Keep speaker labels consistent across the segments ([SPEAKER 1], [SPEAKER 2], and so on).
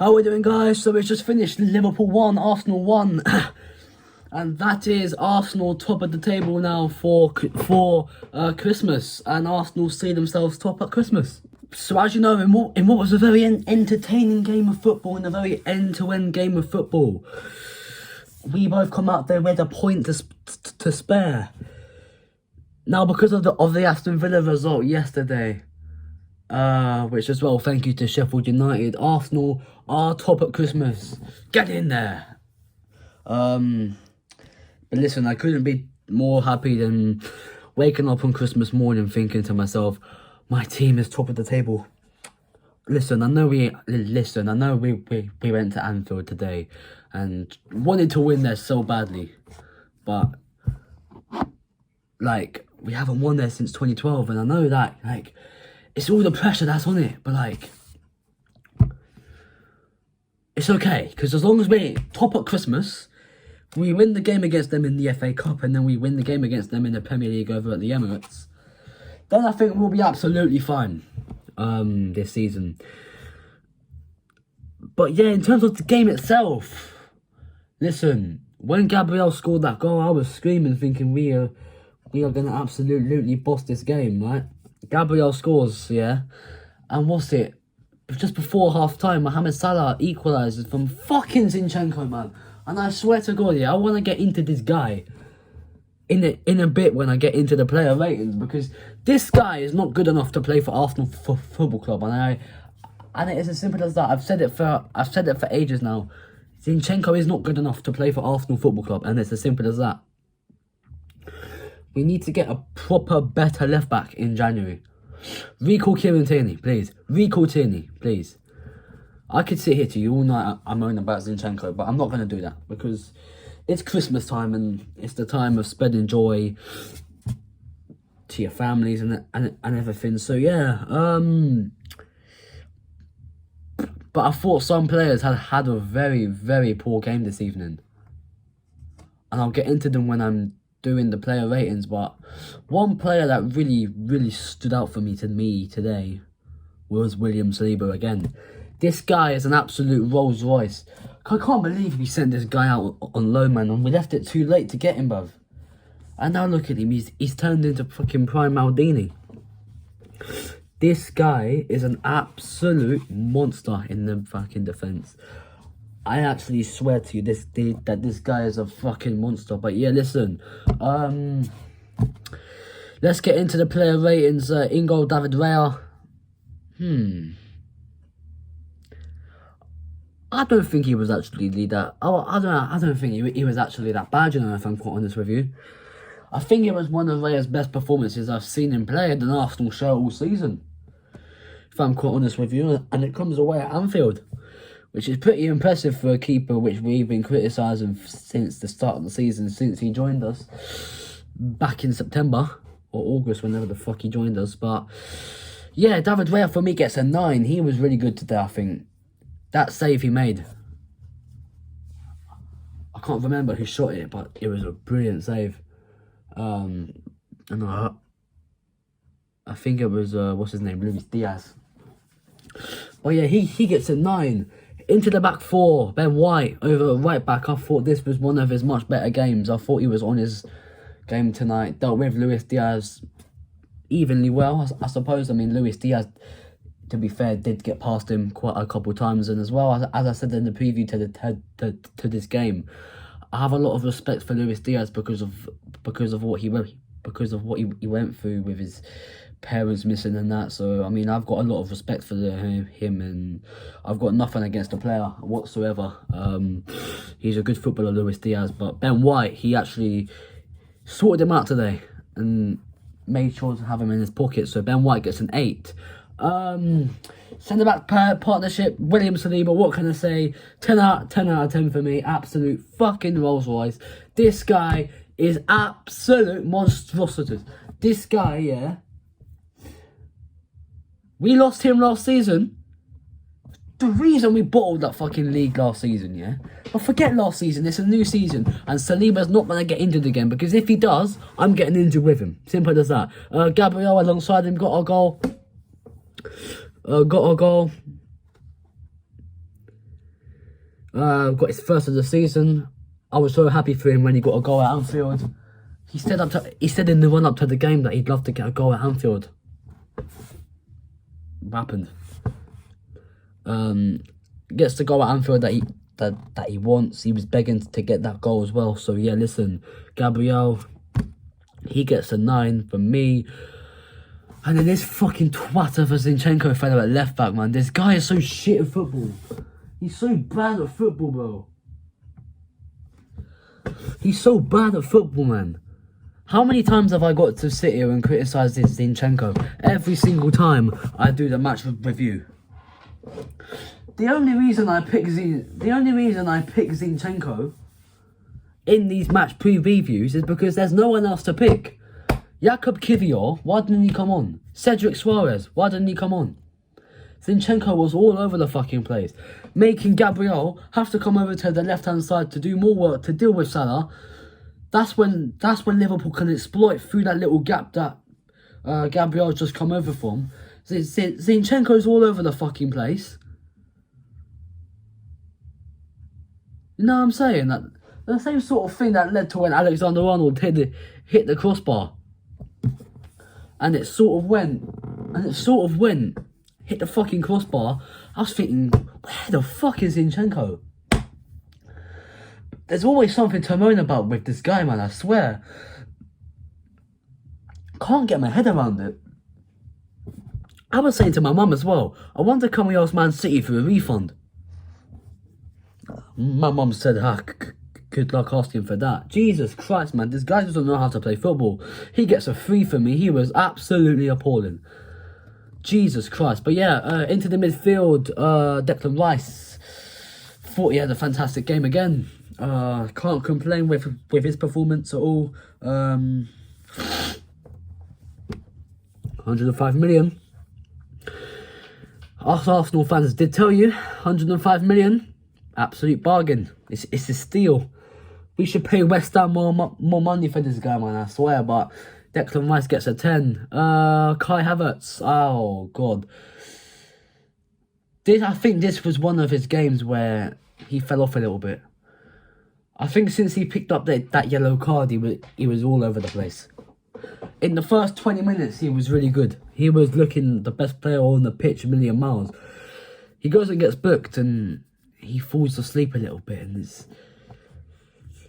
[SPEAKER 1] How are we doing, guys? So it's just finished. Liverpool 1, Arsenal 1. And that is Arsenal top of the table now for Christmas. And Arsenal see themselves top at Christmas. So as you know, in what was a very entertaining game of football, and a very end-to-end game of football, we both come out there with a point to spare. Now, because of the Aston Villa result yesterday, which as well, thank you to Sheffield United, Arsenal are top at Christmas. Get in there. But listen, I couldn't be more happy than waking up on Christmas morning thinking to myself, my team is top of the table. Listen, I know we went to Anfield today and wanted to win there so badly, but like, we haven't won there since 2012, and I know that, like, it's all the pressure that's on it, but like, it's okay, because as long as we're top at Christmas, we win the game against them in the FA Cup, and then we win the game against them in the Premier League over at the Emirates, then I think we'll be absolutely fine this season. But yeah, in terms of the game itself, listen, when Gabriel scored that goal, I was screaming, thinking we are going to absolutely boss this game, right? Gabriel scores, yeah, and what's it? Just before half-time, Mohamed Salah equalises from fucking Zinchenko, man. And I swear to God, yeah, I want to get into this guy in a bit when I get into the player ratings, because this guy is not good enough to play for Arsenal Football Club, and it is as simple as that. I've said it for ages now. Zinchenko is not good enough to play for Arsenal Football Club, and it's as simple as that. We need to get a proper, better left back in January. Recall Kieran Tierney, please. Recall Tierney, please. I could sit here to you all night I'm moaning about Zinchenko, but I'm not going to do that, because it's Christmas time and it's the time of spreading joy to your families and everything. So yeah, but I thought some players had a very, very poor game this evening, and I'll get into them when I'm doing the player ratings. But one player that really stood out for me today was William Saliba again. This guy is an absolute Rolls Royce. I can't believe we sent this guy out on loan, man, and we left it too late to get him, bruv. And now look at him, he's turned into fucking prime Maldini. This guy is an absolute monster in the fucking defence. I actually swear to you, that this guy is a fucking monster. But yeah, listen, let's get into the player ratings. In goal, David Raya. I don't think he was actually that. I don't think he was actually that bad, you know, if I'm quite honest with you. I think it was one of Raya's best performances I've seen him play in an Arsenal show all season, if I'm quite honest with you. And it comes away at Anfield, which is pretty impressive for a keeper, which we've been criticising since the start of the season, since he joined us back in September or August, whenever the fuck he joined us. But yeah, David Raya for me gets a 9. He was really good today, I think. That save he made, I can't remember who shot it, but it was a brilliant save. And I think it was, what's his name, Luis Diaz. Oh yeah, he gets a 9. Into the back four, Ben White over right back. I thought this was one of his much better games. I thought he was on his game tonight. Dealt with Luis Diaz evenly well, I suppose. I mean, Luis Diaz, to be fair, did get past him quite a couple of times, and as well, as I said in the preview to this game, I have a lot of respect for Luis Diaz because of what he went through with his parents missing and that. So I mean, I've got a lot of respect for him, and I've got nothing against the player whatsoever. He's a good footballer, Luis Diaz. But Ben White, he actually sorted him out today and made sure to have him in his pocket. So Ben White gets an 8. Centre back partnership, William Saliba, what can I say? 10 out of 10 for me. Absolute fucking Rolls Royce. This guy is absolute monstrosity. This guy, yeah. We lost him last season. The reason we bottled that fucking league last season, yeah? But forget last season, it's a new season, and Saliba's not going to get injured again, because if he does, I'm getting injured with him. Simple as that. Gabriel alongside him got a goal. Got his first of the season. I was so happy for him when he got a goal at Anfield. He said in the run up to the game that he'd love to get a goal at Anfield. What happened? Gets the goal at Anfield that he wants. He was begging to get that goal as well. So yeah, listen, Gabriel, he gets a 9 from me. And then this fucking twat of a Zinchenko fella at left back, man. This guy is so shit at football. He's so bad at football, bro. He's so bad at football, man. How many times have I got to sit here and criticise this Zinchenko? Every single time I do the match review. The only reason I pick Zinchenko in these match previews is because there's no one else to pick. Jakub Kiwior, why didn't he come on? Cedric Suarez, why didn't he come on? Zinchenko was all over the fucking place, making Gabriel have to come over to the left-hand side to do more work to deal with Salah. That's when Liverpool can exploit through that little gap that Gabriel's just come over from. Zinchenko's all over the fucking place. You know what I'm saying? That the same sort of thing that led to when Alexander-Arnold hit the crossbar. And it sort of went, hit the fucking crossbar. I was thinking, where the fuck is Zinchenko? There's always something to moan about with this guy, man, I swear. Can't get my head around it. I was saying to my mum as well, I wonder can we ask Man City for a refund? My mum said, good luck asking for that. Jesus Christ, man, this guy doesn't know how to play football. He gets a 3 for me. He was absolutely appalling. Jesus Christ. But yeah, into the midfield, Declan Rice. Thought he had a fantastic game again. Can't complain with his performance at all. 105 million. Us Arsenal fans did tell you, 105 million, absolute bargain. It's a steal. We should pay West Ham more money for this guy, man, I swear. But Declan Rice gets a 10. Kai Havertz, oh god. I think this was one of his games where he fell off a little bit. I think since he picked up that yellow card, he was all over the place. In the first 20 minutes, he was really good. He was looking the best player on the pitch a million miles. He goes and gets booked and he falls asleep a little bit. And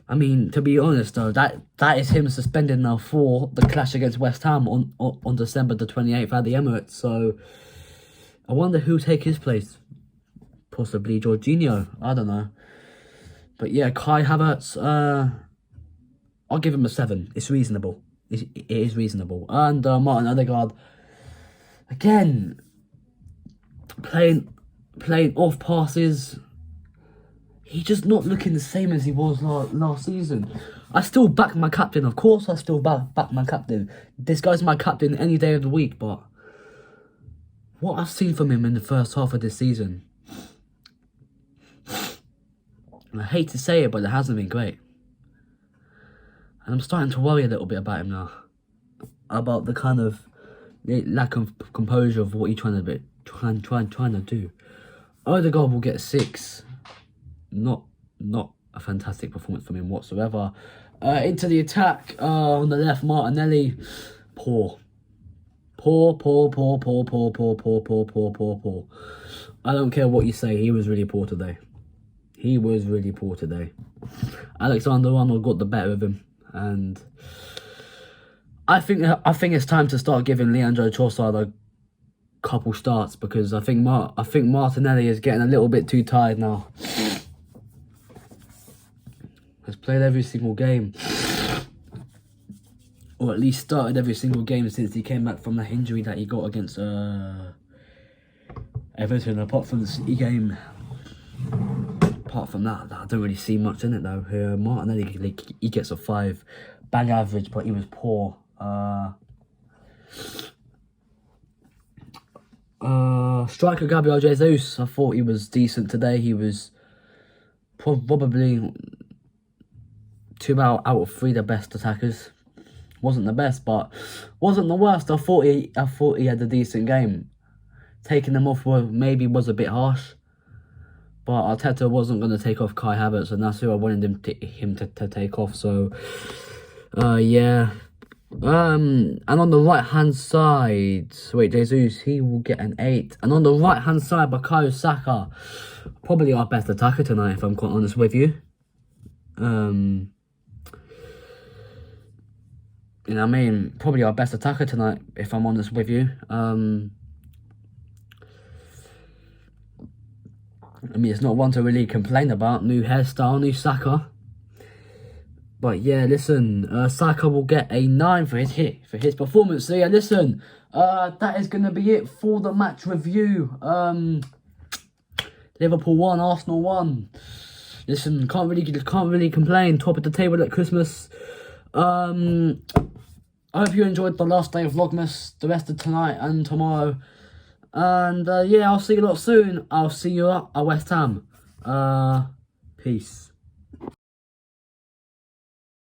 [SPEAKER 1] I mean, to be honest though, that is him suspended now for the clash against West Ham on December the 28th at the Emirates. So I wonder who'll take his place. Possibly Jorginho. I don't know. But yeah, Kai Havertz, I'll give him a 7. It's reasonable. It is reasonable. And Martin Odegaard, again, playing off passes. He's just not looking the same as he was last season. I still back my captain. Of course, I still back my captain. This guy's my captain any day of the week. But what I've seen from him in the first half of this season, I hate to say it, but it hasn't been great. And I'm starting to worry a little bit about him now. About the kind of lack of composure of what he's trying to do. Odegaard will get a 6. Not a fantastic performance from him whatsoever. Into the attack on the left, Martinelli. Poor. I don't care what you say, he was really poor today. Alexander-Arnold got the better of him. And I think it's time to start giving Leandro Trossard a couple starts, because I think Martinelli is getting a little bit too tired now. Has played every single game, or at least started every single game since he came back from the injury that he got against Everton. Apart from the City game, apart from that, I don't really see much in it though. Martinelli, he gets a 5, bang average, but he was poor. Striker Gabriel Jesus, I thought he was decent today. He was probably 2 out of 3 the best attackers. Wasn't the best, but wasn't the worst. I thought he had a decent game. Taking them off maybe was a bit harsh, but Arteta wasn't going to take off Kai Havertz, and that's who I wanted him to take off. So, yeah. And on the right hand side, wait, Jesus, he will get an 8. And on the right hand side, Bukayo Saka, probably our best attacker tonight, if I'm quite honest with you. You know what I mean? Probably our best attacker tonight, if I'm honest with you. I mean, it's not one to really complain about. New hairstyle, new Saka. But yeah, listen, Saka will get a 9 for his performance. So yeah, listen, that is going to be it for the match review. Liverpool 1, Arsenal 1. Listen, can't really complain. Top of the table at Christmas. I hope you enjoyed the last day of Vlogmas, the rest of tonight and tomorrow. And yeah, I'll see you a lot soon. I'll see you at West Ham. Peace.